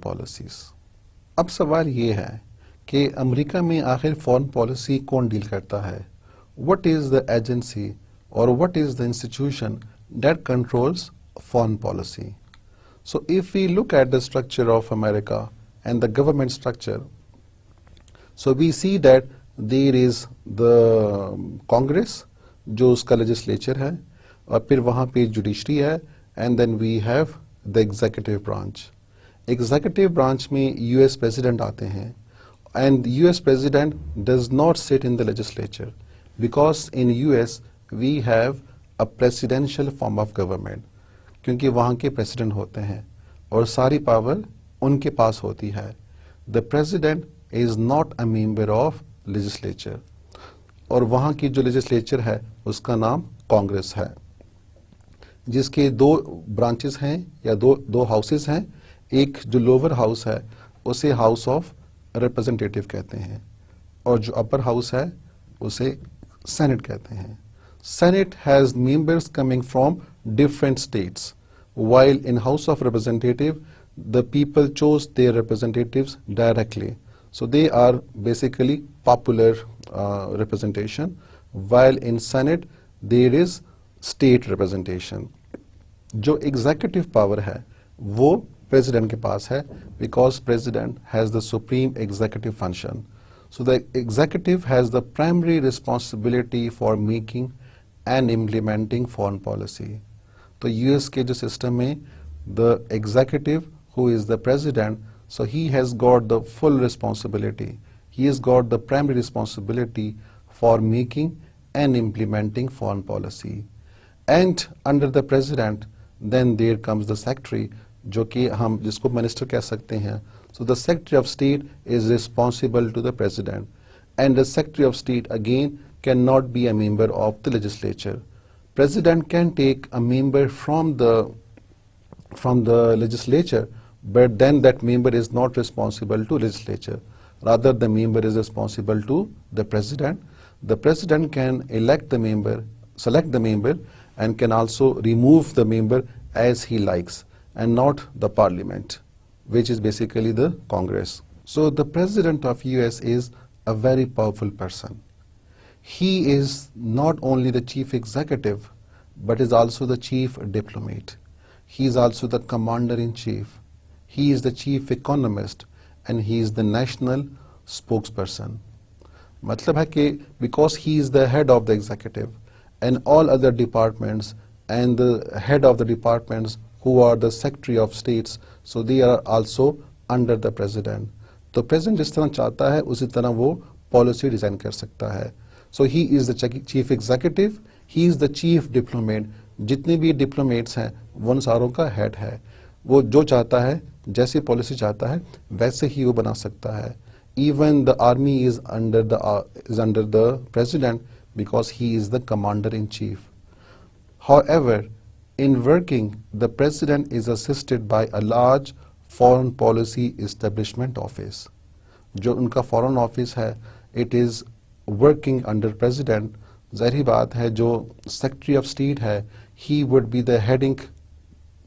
Policies. अब सवाल ये है कि अमेरिका में आखिर फॉरेन पॉलिसी कौन डील करता है? व्हाट इज द एजेंसी और what is the institution that controls foreign policy? So if we look at the structure of America and the government structure, so we see that there is the Congress जो उसका legislature है, और फिर वहाँ पे judiciary है, and then we have the executive branch. Executive branch में US president आते हैं, and US president does not sit in the legislature because in US we have a presidential form of government. क्योंकि वहाँ के president होते हैं और सारी पावर उनके पास होती है। The president is not a member of legislature, और वहाँ की जो लेजिस्लेचर है उसका नाम कांग्रेस है, जिसके दो ब्रांचेस हैं या दो हाउसेस हैं। एक जो लोअर हाउस है उसे हाउस ऑफ रिप्रेजेंटेटिव कहते हैं, और जो अपर हाउस है उसे सेनेट कहते हैं। Senate has members coming from different states, while in House of Representative the people chose their representatives directly, so they are basically popular representation, while in Senate there is state representation. जो executive power है वो president के पास है, because president has the supreme executive function. So the executive has the primary responsibility for making and implementing foreign policy. तो US के जो system में the executive who is the president, so he has got the full responsibility, he has got the primary responsibility for making and implementing foreign policy. And under the president then there comes the secretary, जो कि हम जिसको minister कह सकते हैं। So the secretary of state is responsible to the president, and the secretary of state again can not be a member of the legislature. President can take a member from the legislature, but then that member is not responsible to legislature. Rather, the member is responsible to the president. The president can elect the member, select the member, and can also remove the member as he likes, and not the parliament, which is basically the Congress. So the president of US is a very powerful person. He is not only the chief executive, but is also the chief diplomat. He is also the commander-in-chief. He is the chief economist, and he is the national spokesperson. मतलब है कि because he is the head of the executive, and all other departments and the head of the departments who are the secretary of states, so they are also under the president. तो president जिस तरह चाहता है उसी तरह वो policy design कर सकता है. So he is the chief executive, he is the chief diplomat. जितने भी diplomats हैं वो उन सारों का head है. वो जो चाहता है, जैसी policy चाहता है वैसे ही वो बना सकता है. Even the army is under the president because he is the commander-in-chief. However, in working, the president is assisted by a large foreign policy establishment office. जो उनका foreign office है, it is working under president. ज़ाहिर बात है जो secretary of state है, he would be the heading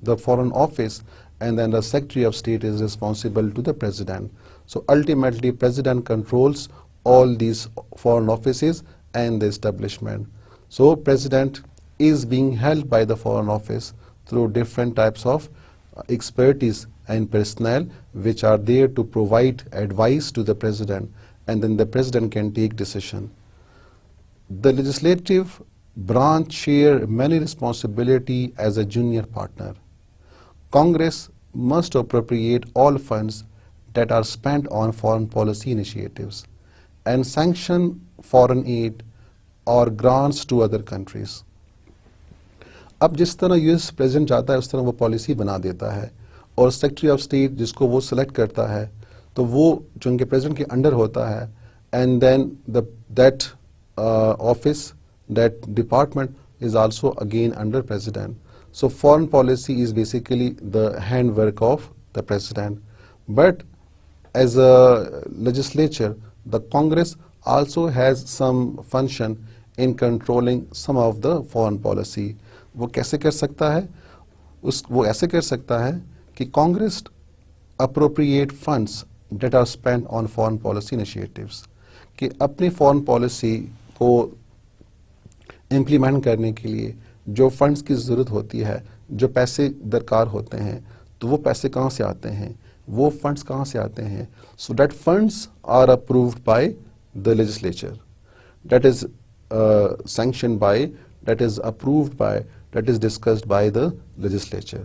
the foreign office, and then the secretary of state is responsible to the president. So ultimately president controls all these foreign offices and the establishment. So president is being held by the foreign office through different types of expertise and personnel which are there to provide advice to the president, and then the president can take decision. The legislative branch share many responsibility as a junior partner. Congress must appropriate all funds that are spent on foreign policy initiatives and sanction foreign aid or grants to other countries. अब जिस तरह US president चाहता है उस तरह वो policy बना देता है, और सेक्रेटरी ऑफ स्टेट जिसको वो सिलेक्ट करता है तो वो जो उनके प्रेसिडेंट के अंडर होता है, and then that office that department is also again under president. So foreign policy is basically the handwork of the president. But as a legislature, the Congress also has some function in controlling some of the foreign policy. वो कैसे कर सकता है? वो ऐसे कर सकता है कि Congress appropriate funds that are spent on foreign policy initiatives, कि अपनी फॉरेन पॉलिसी को इम्प्लीमेंट करने के लिए जो फंड्स की ज़रूरत होती है, जो पैसे दरकार होते हैं, तो वो पैसे कहाँ से आते हैं, वो फंड्स कहाँ से आते हैं. So that funds are approved by the legislature, that is sanctioned by, that is approved by, that is discussed by the legislature.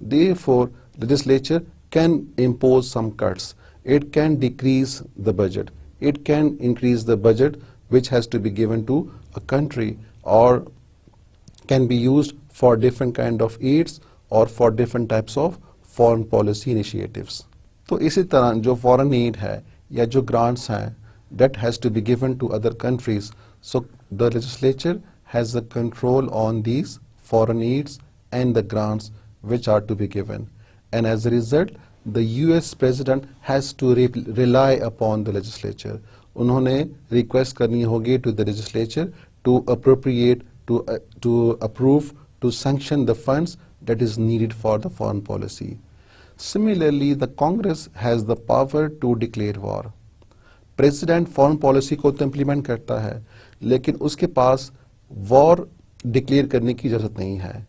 Therefore, legislature can impose some cuts. It can decrease the budget. It can increase the budget which has to be given to a country or can be used for different kind of aids or for different types of foreign policy initiatives. तो इसी तरह जो foreign aid है या जो grants हैं, that has to be given to other countries. So the legislature has the control on these foreign aids and the grants which are to be given. And as a result, the US president has to rely upon the legislature. उन्होंने request करनी होगी to the legislature to appropriate, to approve, to sanction the funds that is needed for the foreign policy. Similarly, the Congress has the power to declare war. President foreign policy को तो implement करता है, लेकिन उसके पास war declare करने की जरूरत नहीं है.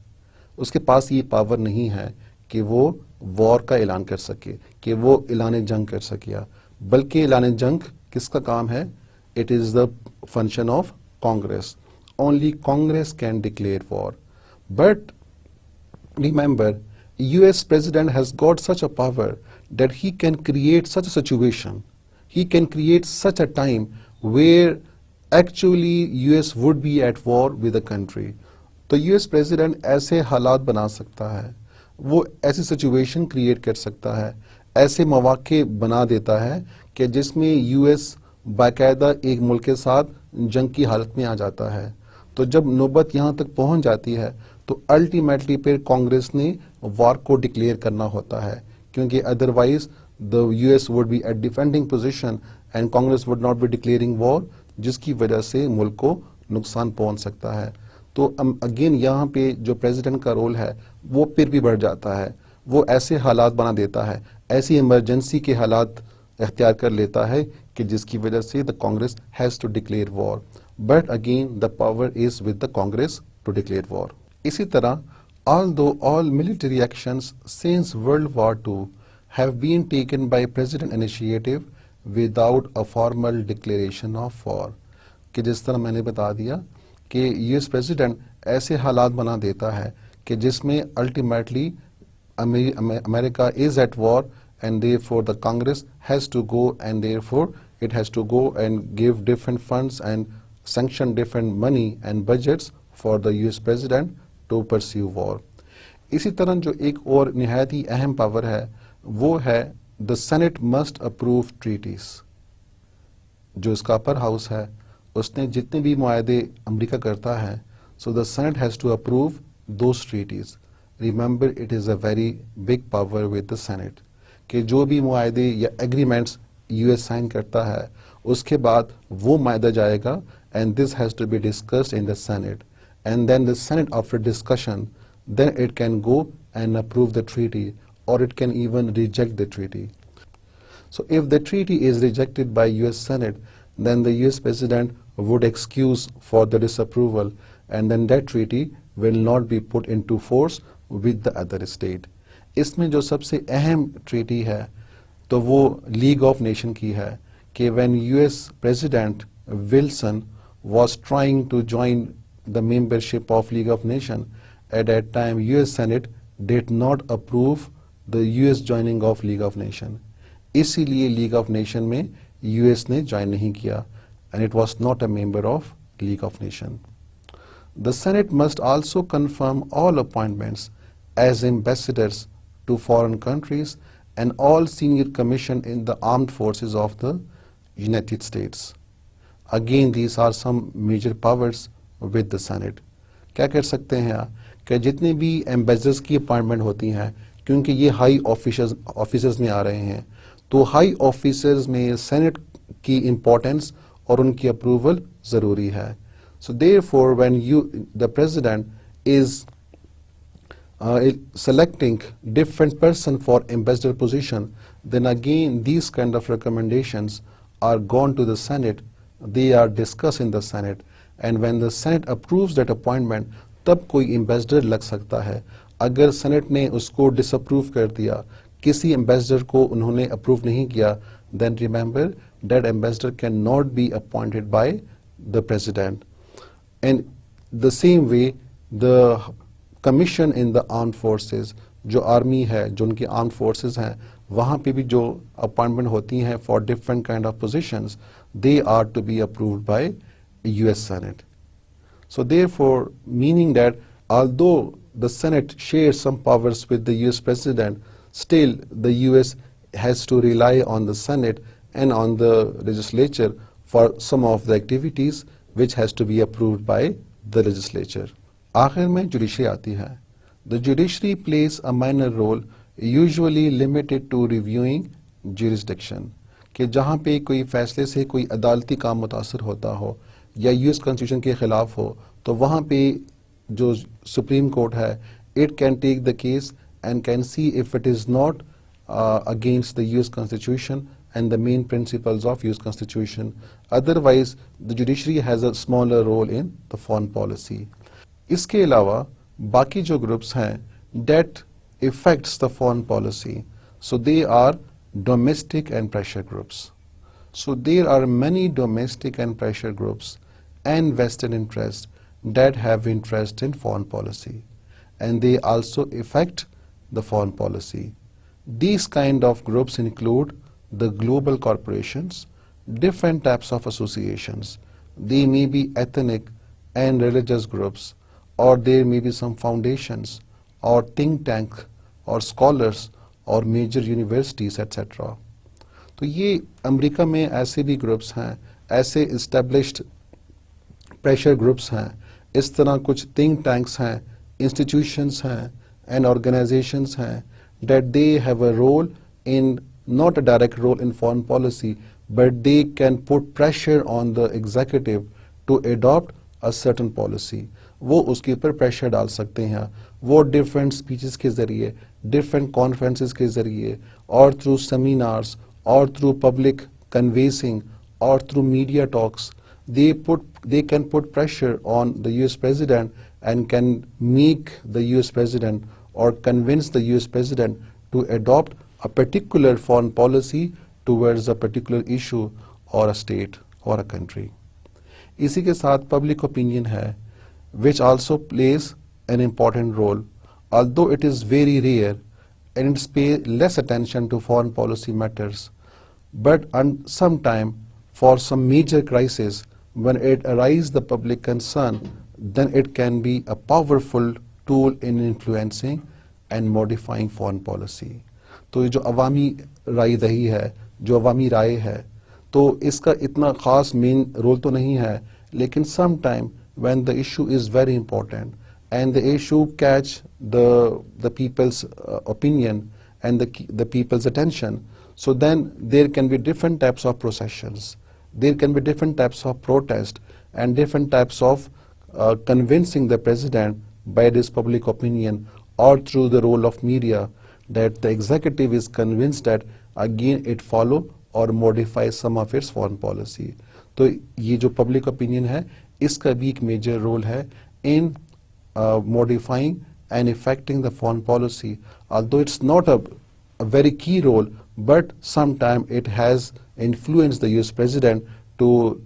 उसके पास ये पावर नहीं है कि वो वॉर का ऐलान कर सके, कि वो ऐलान जंग कर सके, बल्कि ऐलान जंग किसका काम है? It is the function of Congress. Only Congress can declare war. But remember, US president has got such a power that he can create such a situation, he can create such a time where actually US would be at war with the country. तो US president ऐसे हालात बना सकता है, वो ऐसी situation create कर सकता है, ऐसे मौके बना देता है कि जिसमें US बाकायदा एक मुल्क के साथ जंग की हालत में आ जाता है. तो जब नौबत यहाँ तक पहुँच जाती है तो अल्टीमेटली फिर कांग्रेस ने वार को डिक्लेयर करना होता है, क्योंकि otherwise the US would be at defending position and Congress would not be declaring war, जिसकी वजह से मुल्क को नुकसान पहुंच सकता है. तो अगेन यहाँ पे जो प्रेसिडेंट का रोल है वो फिर भी बढ़ जाता है. वो ऐसे हालात बना देता है, ऐसी इमरजेंसी के हालात इख्तियार कर लेता है कि जिसकी वजह से the Congress has to declare war. But again the power is with the Congress to declare war. इसी तरह although all military actions since World War II have been taken by President initiative without a formal declaration of war, कि जिस तरह मैंने बता दिया कि US president ऐसे हालात बना देता है कि जिसमें ultimately America is at war and therefore the Congress has to go and therefore it has to go and give different funds and sanction different money and budgets for the US president to pursue war. इसी तरह जो एक और निहायत ही अहम power है वो है the Senate must approve treaties. जो इसका अपर हाउस है उसने जितने भी मुआहदे अमेरिका करता है, so the Senate has to approve those treaties. Remember, it is a very big power with the Senate. कि जो भी मुआहदे या एग्रीमेंट्स US साइन करता है उसके बाद वो मुआहदा जाएगा and this has to be discussed in the Senate. And then the Senate, after discussion, then it can go and approve the treaty, or it can even reject the treaty. So if the treaty is rejected by US Senate, then the US President would excuse for the disapproval, and then that treaty will not be put into force with the other state. इसमें जो सबसे अहम treaty है तो वो League of Nations की है कि when US President Wilson was trying to join the membership of League of Nations, at that time US Senate did not approve the US joining of League of Nations. इसीलिए League of Nations में US ने join नहीं किया and it was not a member of League of Nations. The Senate must also confirm all appointments as ambassadors to foreign countries and all senior commission in the armed forces of the United States. Again, these are some major powers with the Senate. क्या कर सकते हैं कि जितने भी ambassadors की appointment होती हैं, क्योंकि ये हाई ऑफिसर्स में आ रहे हैं, तो हाई ऑफिसर्स में सेनेट की इम्पोर्टेंस और उनकी अप्रूवल ज़रूरी है. So therefore when the president is selecting different person for ambassador position, then again these kind of recommendations are gone to the Senate, they are discussed in the Senate, and when the Senate approves that appointment, तब कोई ambassador लग सकता है. अगर senate ने उसको disapprove कर दिया, किसी एम्बेसडर को उन्होंने अप्रूव नहीं किया, then remember that ambassador cannot be appointed by the president. And the same way the commission in the armed forces, जो आर्मी है, जो उनकी आर्म्ड फोर्सेस हैं, वहाँ पे भी जो अपॉइंटमेंट होती हैं for different kind of positions, they are to be approved by US Senate. So therefore, meaning that although the Senate shares some powers with the US President, still the US has to rely on the Senate and on the legislature for some of the activities which has to be approved by the legislature. आखिर में judiciary आती है. The judiciary plays a minor role, usually limited to reviewing jurisdiction. कि जहाँ पे कोई फैसले से कोई अदालती काम मुतासर होता हो या यूएस कॉन्स्टिट्यूशन के खिलाफ हो, तो वहाँ पे जो सुप्रीम कोर्ट है, it can take the case and can see if it is not against the US Constitution and the main principles of US Constitution. Otherwise, the judiciary has a smaller role in the foreign policy. इसके अलावा बाकी जो groups हैं that affects the foreign policy, so they are domestic and pressure groups. So there are many domestic and pressure groups and vested interests that have interest in foreign policy, and they also affect the foreign policy. These kind of groups include the global corporations, different types of associations. They may be ethnic and religious groups, or there may be some foundations or think tank or scholars और major universities etcetera. तो ये America में ऐसे भी groups हैं, ऐसे established pressure groups हैं, इस तरह कुछ थिंक टैंक्स हैं, इंस्टीट्यूशंस हैं एंड ऑर्गेनाइजेशंस हैं that they have a role in, not a direct role in foreign policy, but they can put pressure on the executive to adopt a certain policy. वो उसके ऊपर pressure डाल सकते हैं, वो डिफरेंट स्पीचेस के ज़रिए, डिफरेंट कॉन्फ्रेंसेस के ज़रिए, और थ्रू सेमिनार्स, और थ्रू पब्लिक कन्वेसिंग, और through media talks, they can put pressure on the US President and can make the US President or convince the US President to adopt a particular foreign policy towards a particular issue or a state or a country. इसी के साथ public opinion है, which also plays an important role, although it is very rare and it pays less attention to foreign policy matters, but sometime for some major crisis, when it arises the public concern, then it can be a powerful tool in influencing and modifying foreign policy. तो ये जो अवामी राय दही है, जो अवामी राय है, तो इसका इतना ख़ास मेन रोल तो नहीं है, लेकिन sometime when the issue is very important and the issue catch the people's opinion and the people's attention, so then there can be different types of processions, there can be different types of protest and different types of convincing the president by this public opinion or through the role of media that the executive is convinced that again it follow or modify some of its foreign policy. तो ये जो public opinion है, इसका भी एक major role है in modifying and affecting the foreign policy. Although it's not a very key role, but sometime it has influenced the US president to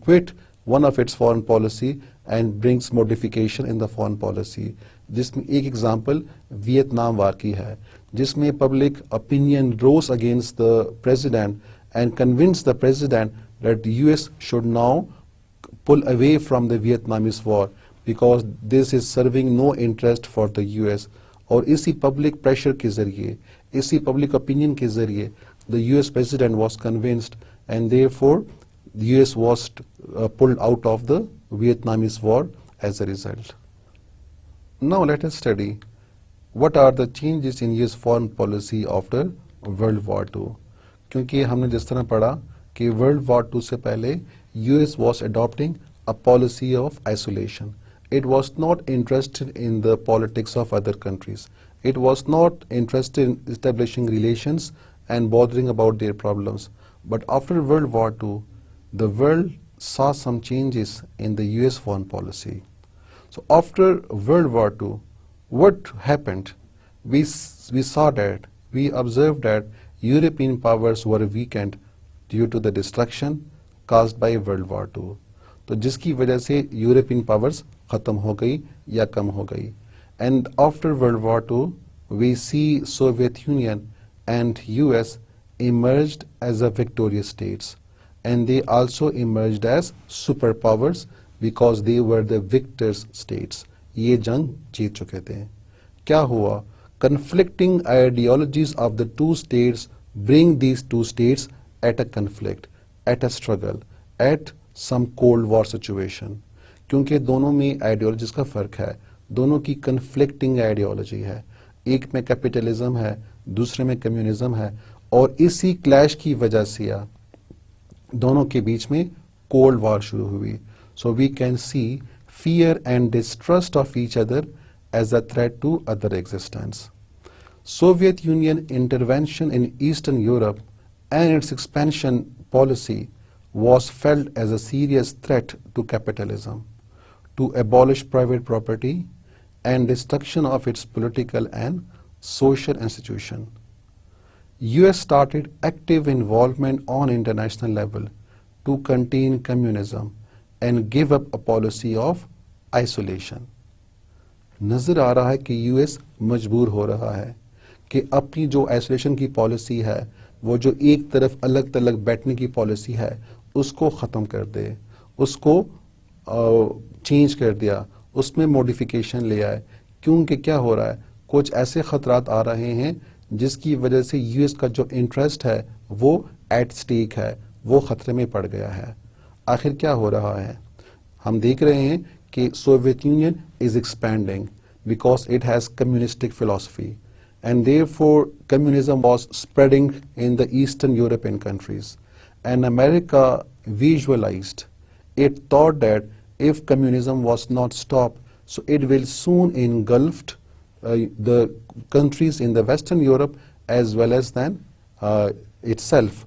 quit one of its foreign policy and brings modification in the foreign policy. जिसमें एक example Vietnam वार की है, जिसमें public opinion rose against the president and convince the president that US should now pull away from the Vietnamese war because this is serving no interest for the US. और इसी public pressure के जरिए, इसी public opinion के जरिए the US president was convinced and therefore the US was pulled out of the Vietnamese war as a result. Now let us study what are the changes in US foreign policy after World War II. क्योंकि हमने जिस तरह पढ़ा कि World War II से पहले US was adopting a policy of isolation. It was not interested in the politics of other countries. It was not interested in establishing relations and bothering about their problems. But after World War II, the world saw some changes in the US foreign policy. So after World War II, what happened? We saw that, we observed that European powers were weakened due to the destruction caused by World War II. तो जिसकी वजह से European powers खत्म हो गई या कम हो गई. And after World War II, we see Soviet Union and US emerged as a victorious states, and they also emerged as superpowers because they were the victors states. ये जंग जीत चुके थे. क्या हुआ? Conflicting ideologies of the two states bring these two states at a conflict, at a struggle, at some Cold War situation. क्योंकि दोनों में ideologies का फर्क है, दोनों की कन्फ्लिक्टिंग आइडियोलॉजी है. एक में कैपिटलिज्म है, दूसरे में कम्युनिज्म है, और इसी क्लैश की वजह से दोनों के बीच में कोल्ड वॉर शुरू हुई. So we can see fear and distrust of each other as a threat to other existence. Soviet Union intervention in Eastern Europe and its expansion policy was felt as a serious threat to capitalism, to abolish private property and destruction of its political and social institution. US started active involvement on international level to contain communism and give up a policy of isolation. नजर आ रहा है कि US मजबूर हो रहा है कि अपनी जो आइसोलेशन की पॉलिसी है, वो जो एक तरफ अलग तलग बैठने की पॉलिसी है, उसको ख़त्म कर दे, उसको चेंज कर दिया, उसमें मॉडिफिकेशन ले आए. क्योंकि क्या हो रहा है, कुछ ऐसे खतरात आ रहे हैं जिसकी वजह से यूएस का जो इंटरेस्ट है वो एट स्टेक है, वो खतरे में पड़ गया है. आखिर क्या हो रहा है? हम देख रहे हैं कि Soviet union is expanding because it has communistic philosophy, and therefore communism was spreading in the Eastern European countries, and America visualized, it thought that if communism was not stopped, so it will soon engulf the countries in the Western Europe as well as then itself.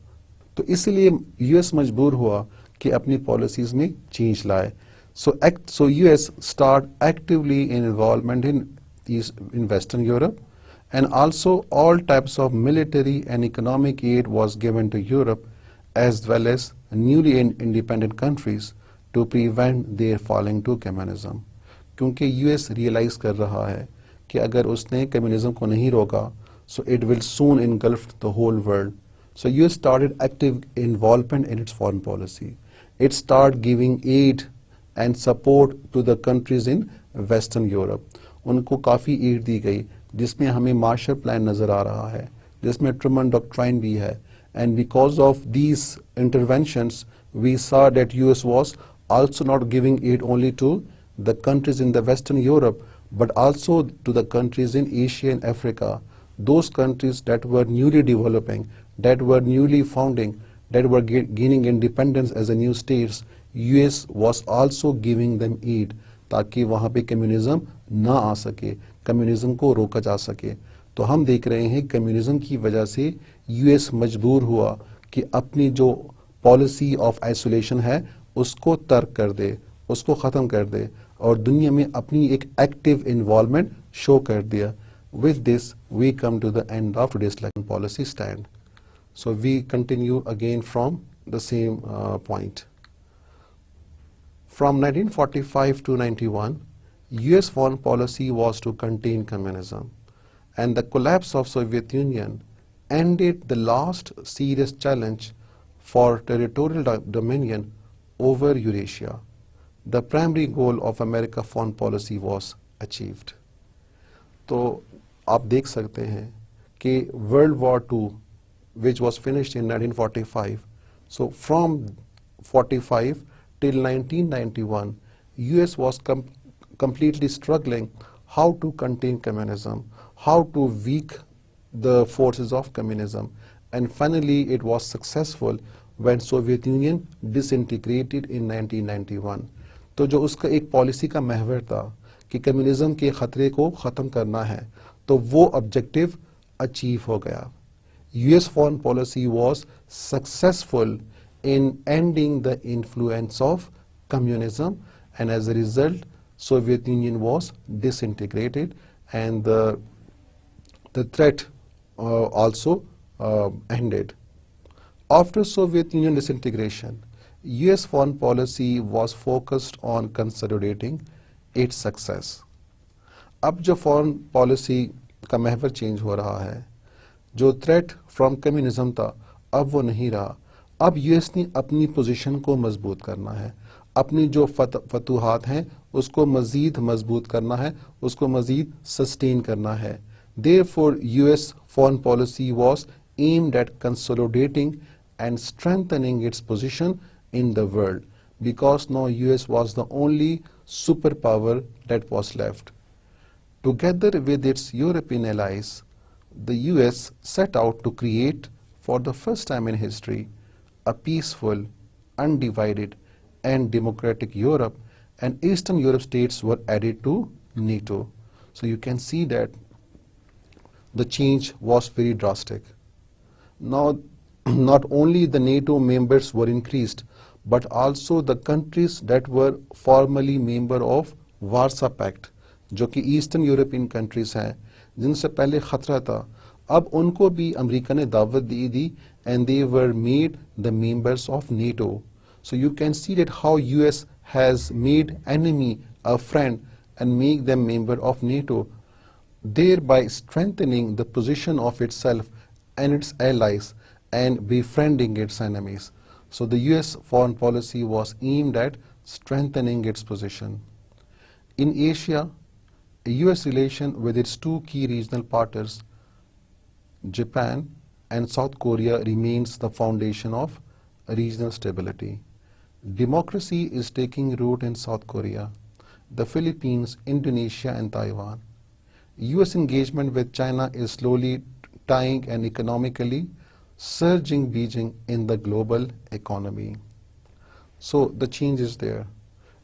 तो इसलिए US मजबूर हुआ कि अपनी policies में change लाए. So US start actively in involvement in Western Europe, and also all types of military and economic aid was given to Europe as well as newly independent countries to prevent their falling to communism. क्योंकि US realize कर रहा है कि अगर उसने communism को नहीं रोका, so it will soon engulf the whole world. So US started active involvement in its foreign policy. It started giving aid and support to the countries in Western Europe. उनको काफ़ी एड दी गई, जिसमें हमें Marshall plan नज़र आ रहा है, जिसमें Truman doctrine भी है. And because of these interventions, we saw that US was also not giving aid only to the countries in the Western Europe, but also to the countries in Asia and Africa, those countries that were newly developing, that were newly founding, that were gaining independence as a new states. US was also giving them aid ताकि वहाँ पे communism ना आ सके, communism को रोका जा सके. तो हम देख रहे हैं कम्युनिज्म की वजह से यूएस मजबूर हुआ कि अपनी जो पॉलिसी ऑफ आइसोलेशन है उसको तर्क कर दे, उसको ख़त्म कर दे, और दुनिया में अपनी एक एक्टिव इन्वॉल्वमेंट शो कर दिया. With this, we come to the end of today's lesson, policy stand. So we continue again from the same point. From 1945 to 91, US foreign policy was to contain communism, and the collapse of Soviet Union ended the last serious challenge for territorial dominion over Eurasia. The primary goal of America foreign policy was achieved. तो आप देख सकते हैं कि World War II, which was finished in 1945, so from 45 till 1991, US was completely struggling how to contain communism, how to weak the forces of communism, and finally it was successful when Soviet Union disintegrated in 1991. तो जो उसका एक policy का महवर था कि communism के खतरे को ख़त्म करना है, तो वो ऑब्जेक्टिव अचीव हो गया. US foreign policy was successful in ending the influence of communism, and as a result, Soviet Union was disintegrated, and the threat also ended. After Soviet Union disintegration, US foreign policy was focused on consolidating its success. अब जो foreign policy का महवर change हो रहा है, जो threat from communism था अब वो नहीं रहा. अब यूएस ने अपनी पोजीशन को मजबूत करना है, अपनी जो फतूहात हैं उसको मजीद मजबूत करना है, उसको मजीद सस्टेन करना है. Therefore, US foreign policy was aimed at consolidating and strengthening its position in the world, because now US was the only superpower that was left. Together with its European allies, the US set out to create, for the first time in history, a peaceful, undivided and democratic Europe, and Eastern Europe states were added to NATO. So you can see that the change was very drastic. Now, not only the NATO members were increased, but also the countries that were formerly member of Warsaw Pact, जो कि eastern European countries हैं, जिनसे पहले खतरा था, अब उनको भी अमेरिका ने दावत दी and they were made the members of NATO. So you can see that how US has made enemy a friend and make them member of NATO, thereby strengthening the position of itself and its allies and befriending its enemies. So the US foreign policy was aimed at strengthening its position. In Asia, US relation with its two key regional partners, Japan and South Korea, remains the foundation of regional stability. Democracy is taking root in South Korea, the Philippines, Indonesia and Taiwan. US engagement with China is slowly tying and economically surging Beijing in the global economy. So the change is there.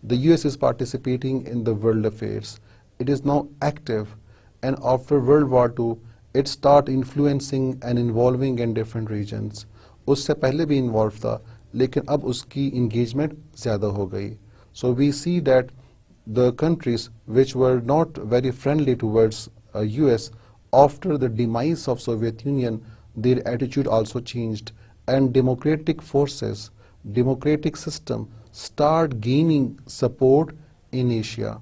The US is participating in the world affairs. It is now active, and after World War II, it start influencing and involving in different regions. उससे पहले भी involved था, लेकिन अब उसकी engagement ज़्यादा हो गई. So we see that the countries which were not very friendly towards US, after the demise of Soviet Union, their attitude also changed, and democratic forces, democratic system start gaining support in Asia.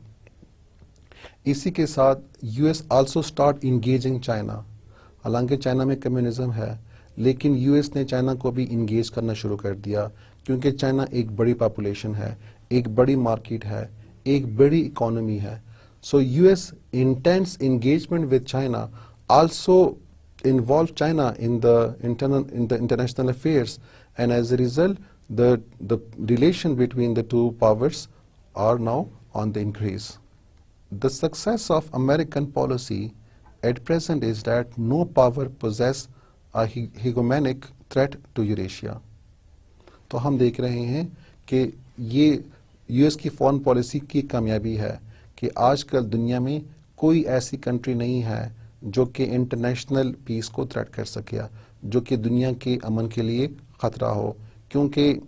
इसी के साथ US also start engaging China. हालांकि China में communism है, लेकिन US ने China को भी इंगेज करना शुरू कर दिया, क्योंकि चाइना एक बड़ी पॉपुलेशन है, एक बड़ी मार्केट है, एक बड़ी इकोनॉमी है. So US intense engagement with China also involved China in the international affairs, and as a result, the relation between the two powers are now on the increase. The success of American policy at present is that no power possess a hegemonic threat to Eurasia. तो हम देख रहे हैं कि ये US की foreign policy की कामयाबी है कि आजकल दुनिया में कोई ऐसी कंट्री नहीं है जो कि इंटरनेशनल पीस को थ्रेट कर सके, जो कि दुनिया के अमन के लिए खतरा हो, क्योंकि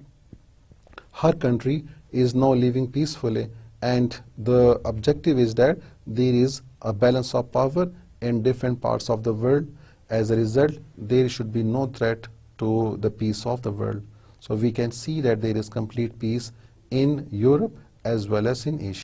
हर country is now living peacefully, and the objective is that there is a balance of power in different parts of the world. As a result, there should be no threat to the peace of the world. So we can see that there is complete peace in Europe as well as in Asia.